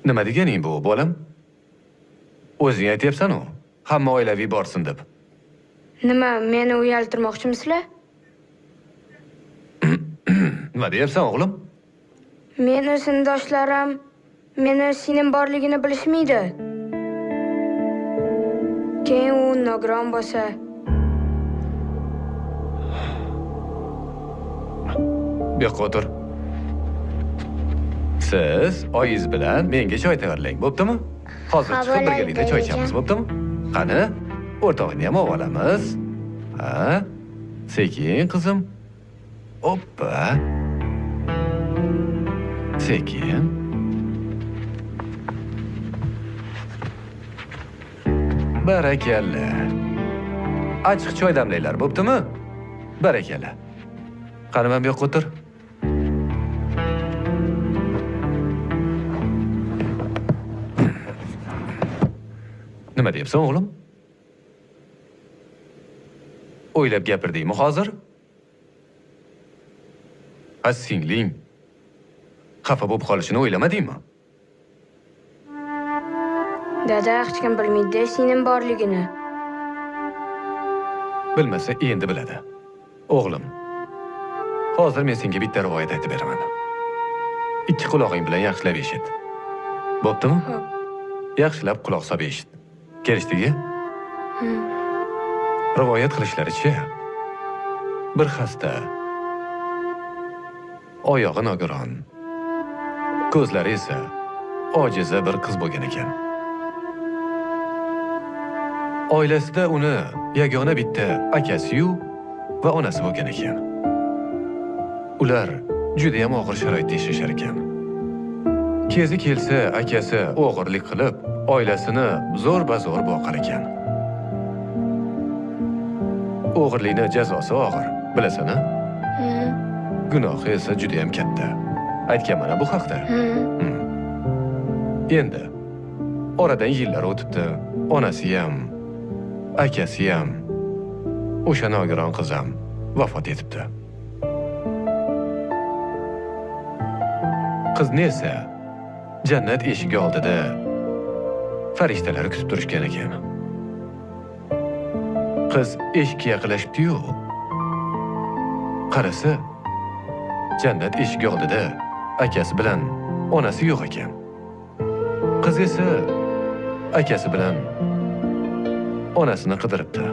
Nima deganing bu, bolam? O'zing aytyapsan-ku, hamma oilaviy borsin deb. Nima, meni uyaltirmoqchimisizlar? Nima deyapsan, o'g'lim? Meni sinfdoshlarim meni singlim borligini bilishmaydi. Keyin u nogiron bo'lsa, Bu yoqqa o'tir. Siz oyingiz bilan menga choy tayyorlang, bo'ptimi? Hozir Ha, chiqib birgalikda choy bo'ladi, ichamiz, bo'ptimi? Qani, o'rtog'ini ham olib olamiz. Ha? Sekin, qizim. Hoppa. Sekin. Barakalla. Achchiq choy damlaylar, bo'ptimi? Barakalla. Qani, men bu yoqqa o'tir. Nima deyapsan, o'g'lim? O'ylab gapirdingmi hozir? Ha, singling xafa bo'lib qolishini o'ylamadingmi? dada hech kim bilmaydi singlim borligini. Bilmasa endi biladi. O'g'lim, hozir men senga bitta rivoyat aytib beraman. Ikki quloqing bilan yaxshilab eshit. Bo'ptimi? Xo'p. Yaxshilab quloq solib eshit. Kelishdiki? Rivoyat qilishlaricha, bir xasta, oyog'i nogiron, ko'zlari esa ojiza bir qiz bo'lgan ekan. Oilasida uni yagona bitta akasi-yu va onasi bo'lgan ekan. Ular juda ham og'ir sharoitda yashashar ekan. Kezi kelsa, akasi o'g'irlik qilib, oilasini zo'r-bazo'r boqar ekan. O'g'irlikning jazosi og'ir, bilasan-a? Gunohi esa juda ham katta. Aytganman bu haqda. Endi oradan yillar o'tibdi. Onasi ham, akasi ham, o'sha nogiron qiz ham vafot etibdi. Qizni esa jannat eshigi oldida farishtalar kutib turishgan ekan. Qiz eshikka yaqinlashibdi-yu, qarasa, jannat eshigi oldida akasi bilan onasi yo'q ekan. Qiz esa akasi bilan onasini qidiribdi.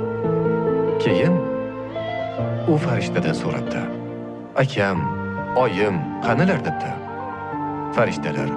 Keyin u farishtadan so'rabdi. Akam, oyim qanilar debdi. Farishtalar